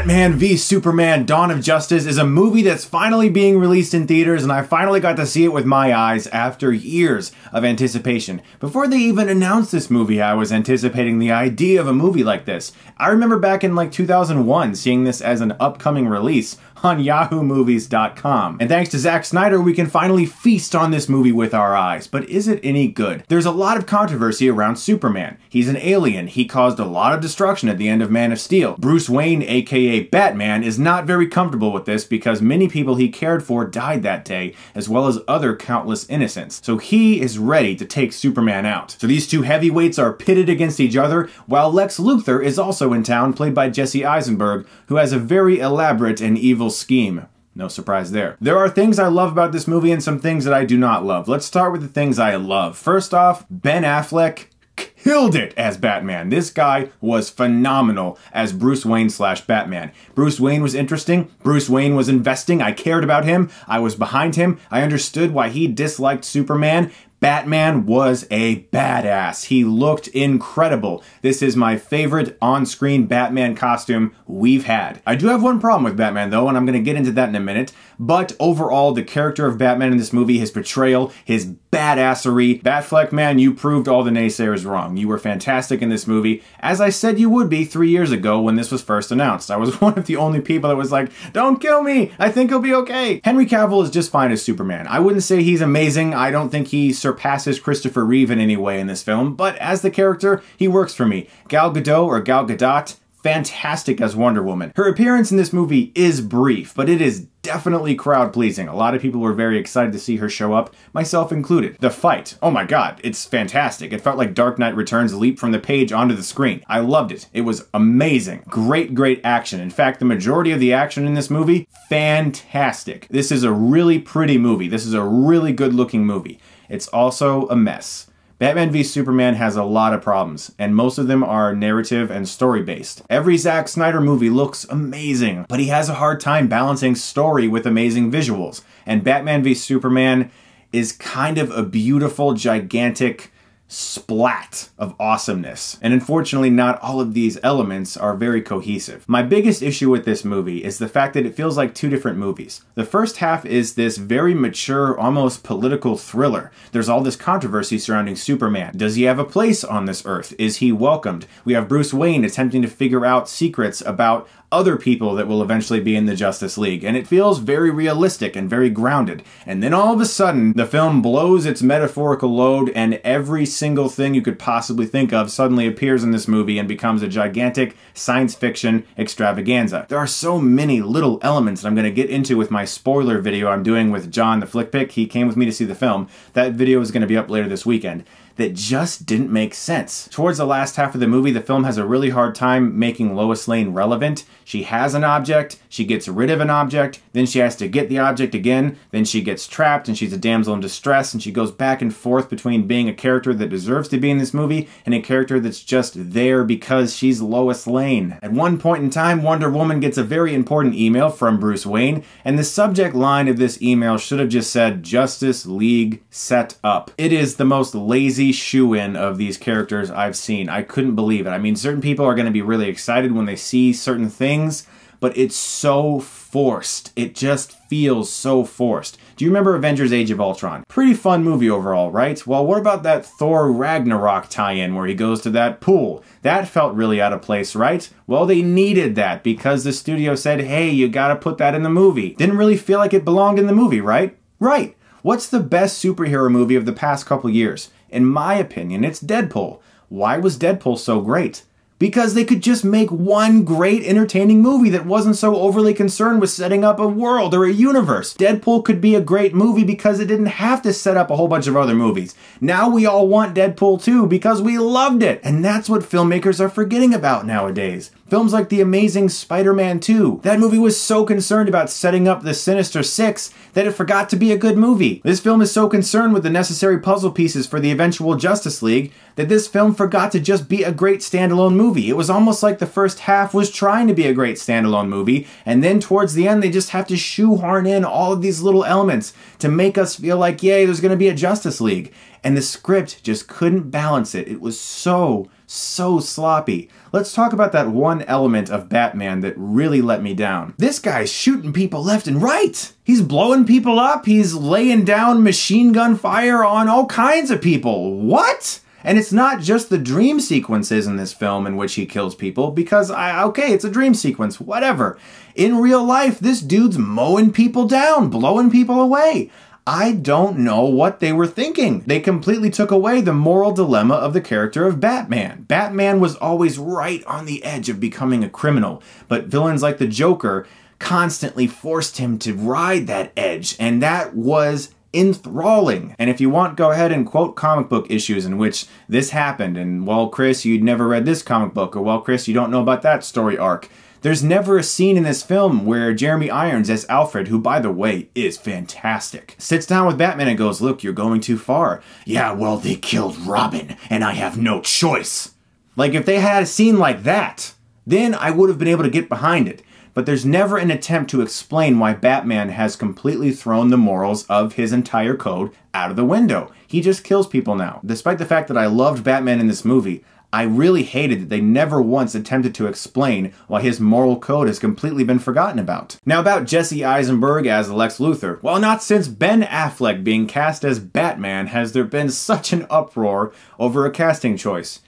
Batman v Superman: Dawn of Justice is a movie that's finally being released in theaters, and I finally got to see it with my eyes after years of anticipation. Before they even announced this movie, I was anticipating the idea of a movie like this. I remember back in like 2001 seeing this as an upcoming release on yahoomovies.com. And thanks to Zack Snyder, we can finally feast on this movie with our eyes. But is it any good? There's a lot of controversy around Superman. He's an alien. He caused a lot of destruction at the end of Man of Steel. Bruce Wayne, aka Batman, is not very comfortable with this because many people he cared for died that day, as well as other countless innocents. So he is ready to take Superman out. So these two heavyweights are pitted against each other, while Lex Luthor is also in town, played by Jesse Eisenberg, who has a very elaborate and evil scheme. No surprise there. There are things I love about this movie and some things that I do not love. Let's start with the things I love. First off, Ben Affleck killed it as Batman. This guy was phenomenal as Bruce Wayne / Batman. Bruce Wayne was interesting. Bruce Wayne was investing. I cared about him. I was behind him. I understood why he disliked Superman. Batman was a badass. He looked incredible. This is my favorite on-screen Batman costume we've had. I do have one problem with Batman though, and I'm going to get into that in a minute. But overall, the character of Batman in this movie, his portrayal, his badassery. Batfleck, man, you proved all the naysayers wrong. You were fantastic in this movie, as I said you would be 3 years ago when this was first announced. I was one of the only people that was like, don't kill me, I think he'll be okay. Henry Cavill is just fine as Superman. I wouldn't say he's amazing. I don't think he surpasses Christopher Reeve in any way in this film, but as the character, he works for me. Gal Gadot, or Gal Gadot, fantastic as Wonder Woman. Her appearance in this movie is brief, but it is definitely crowd-pleasing. A lot of people were very excited to see her show up, myself included. The fight, oh my god, it's fantastic. It felt like Dark Knight Returns leaped from the page onto the screen. I loved it. It was amazing. Great action. In fact, the majority of the action in this movie, fantastic. This is a really pretty movie. This is a really good-looking movie. It's also a mess. Batman v Superman has a lot of problems, and most of them are narrative and story-based. Every Zack Snyder movie looks amazing, but he has a hard time balancing story with amazing visuals. And Batman v Superman is kind of a beautiful, gigantic splat of awesomeness. And unfortunately, not all of these elements are very cohesive. My biggest issue with this movie is the fact that it feels like two different movies. The first half is this very mature, almost political thriller. There's all this controversy surrounding Superman. Does he have a place on this earth? Is he welcomed? We have Bruce Wayne attempting to figure out secrets about other people that will eventually be in the Justice League, and it feels very realistic and very grounded. And then all of a sudden, the film blows its metaphorical load, and every single thing you could possibly think of suddenly appears in this movie and becomes a gigantic science fiction extravaganza. There are so many little elements that I'm going to get into with my spoiler video I'm doing with John the Flick Pick. He came with me to see the film. That video is going to be up later this weekend. That just didn't make sense. Towards the last half of the movie, the film has a really hard time making Lois Lane relevant. She has an object, she gets rid of an object, then she has to get the object again, then she gets trapped and she's a damsel in distress, and she goes back and forth between being a character that deserves to be in this movie and a character that's just there because she's Lois Lane. At one point in time, Wonder Woman gets a very important email from Bruce Wayne, and the subject line of this email should have just said, Justice League set up. It is the most lazy shoe-in of these characters I've seen. I couldn't believe it. I mean, certain people are going to be really excited when they see certain things, but it's so forced. It just feels so forced. Do you remember Avengers Age of Ultron? Pretty fun movie overall, right? Well, what about that Thor Ragnarok tie-in where he goes to that pool? That felt really out of place, right? Well, they needed that because the studio said, hey, you gotta put that in the movie. Didn't really feel like it belonged in the movie, right? Right. What's the best superhero movie of the past couple years? In my opinion, it's Deadpool. Why was Deadpool so great? Because they could just make one great entertaining movie that wasn't so overly concerned with setting up a world or a universe. Deadpool could be a great movie because it didn't have to set up a whole bunch of other movies. Now we all want Deadpool 2 because we loved it. And that's what filmmakers are forgetting about nowadays. Films like The Amazing Spider-Man 2. That movie was so concerned about setting up the Sinister Six that it forgot to be a good movie. This film is so concerned with the necessary puzzle pieces for the eventual Justice League that this film forgot to just be a great standalone movie. It was almost like the first half was trying to be a great standalone movie, and then towards the end they just have to shoehorn in all of these little elements to make us feel like, yay, there's going to be a Justice League. And the script just couldn't balance it. It was so so sloppy. Let's talk about that one element of Batman that really let me down. This guy's shooting people left and right. He's blowing people up. He's laying down machine gun fire on all kinds of people. What? And it's not just the dream sequences in this film in which he kills people, because, okay, it's a dream sequence, whatever. In real life, this dude's mowing people down, blowing people away. I don't know what they were thinking. They completely took away the moral dilemma of the character of Batman. Batman was always right on the edge of becoming a criminal, but villains like the Joker constantly forced him to ride that edge, and that was enthralling. And if you want, go ahead and quote comic book issues in which this happened, and well, Chris, you'd never read this comic book, or well, Chris, you don't know about that story arc. There's never a scene in this film where Jeremy Irons as Alfred, who by the way is fantastic, sits down with Batman and goes, look, you're going too far. Yeah, well, they killed Robin and I have no choice. Like, if they had a scene like that, then I would have been able to get behind it. But there's never an attempt to explain why Batman has completely thrown the morals of his entire code out of the window. He just kills people now. Despite the fact that I loved Batman in this movie, I really hated that they never once attempted to explain why his moral code has completely been forgotten about. Now about Jesse Eisenberg as Lex Luthor. Well, not since Ben Affleck being cast as Batman has there been such an uproar over a casting choice.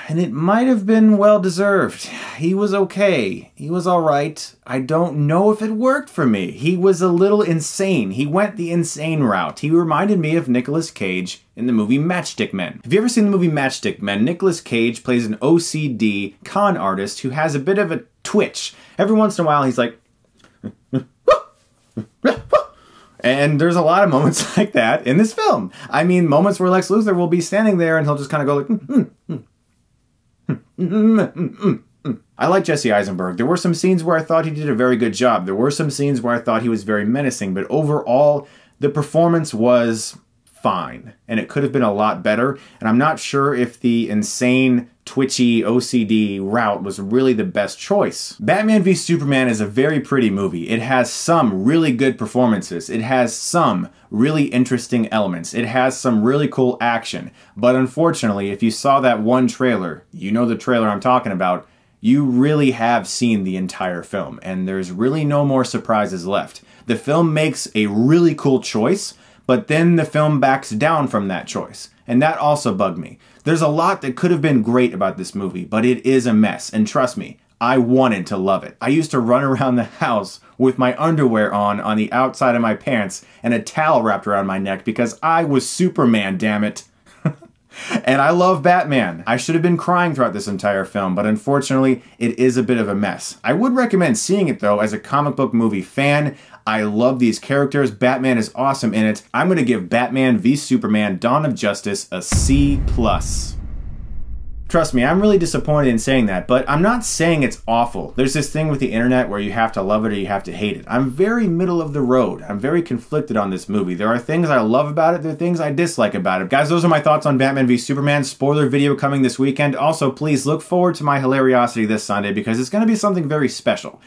And it might have been well-deserved. He was okay. He was alright. I don't know if it worked for me. He was a little insane. He went the insane route. He reminded me of Nicolas Cage in the movie Matchstick Men. Have you ever seen the movie Matchstick Men? Nicolas Cage plays an OCD con artist who has a bit of a twitch. Every once in a while he's like... And there's a lot of moments like that in this film. I mean, moments where Lex Luthor will be standing there and he'll just kind of go like... I like Jesse Eisenberg. There were some scenes where I thought he did a very good job. There were some scenes where I thought he was very menacing, but overall, the performance was fine. And it could have been a lot better. And I'm not sure if the insane, twitchy OCD route was really the best choice. Batman v Superman is a very pretty movie. It has some really good performances. It has some really interesting elements. It has some really cool action. But unfortunately, if you saw that one trailer, you know the trailer I'm talking about, you really have seen the entire film. And there's really no more surprises left. The film makes a really cool choice, but then the film backs down from that choice. And that also bugged me. There's a lot that could have been great about this movie, but it is a mess. And trust me, I wanted to love it. I used to run around the house with my underwear on the outside of my pants and a towel wrapped around my neck because I was Superman, damn it. And I love Batman. I should have been crying throughout this entire film, but unfortunately, it is a bit of a mess. I would recommend seeing it though as a comic book movie fan. I love these characters. Batman is awesome in it. I'm going to give Batman v Superman Dawn of Justice a C+. Trust me, I'm really disappointed in saying that, but I'm not saying it's awful. There's this thing with the internet where you have to love it or you have to hate it. I'm very middle of the road. I'm very conflicted on this movie. There are things I love about it, there are things I dislike about it. Guys, those are my thoughts on Batman v Superman. Spoiler video coming this weekend. Also, please look forward to my hilariosity this Sunday because it's going to be something very special.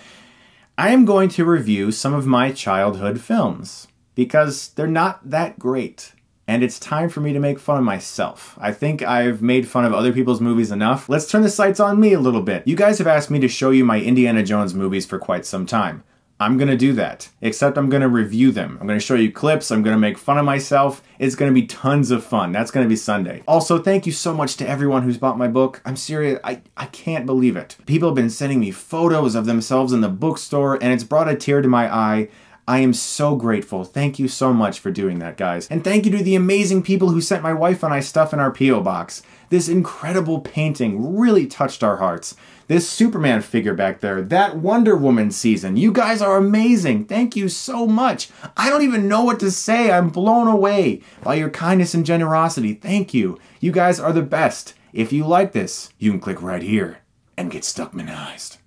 I am going to review some of my childhood films because they're not that great. And it's time for me to make fun of myself. I think I've made fun of other people's movies enough. Let's turn the sights on me a little bit. You guys have asked me to show you my Indiana Jones movies for quite some time. I'm gonna do that, except I'm gonna review them. I'm gonna show you clips, I'm gonna make fun of myself. It's gonna be tons of fun. That's gonna be Sunday. Also, thank you so much to everyone who's bought my book. I'm serious, I can't believe it. People have been sending me photos of themselves in the bookstore, and it's brought a tear to my eye. I am so grateful. Thank you so much for doing that, guys. And thank you to the amazing people who sent my wife and I stuff in our P.O. box. This incredible painting really touched our hearts. This Superman figure back there, that Wonder Woman season. You guys are amazing. Thank you so much. I don't even know what to say. I'm blown away by your kindness and generosity. Thank you. You guys are the best. If you like this, you can click right here and get Stuckmanized.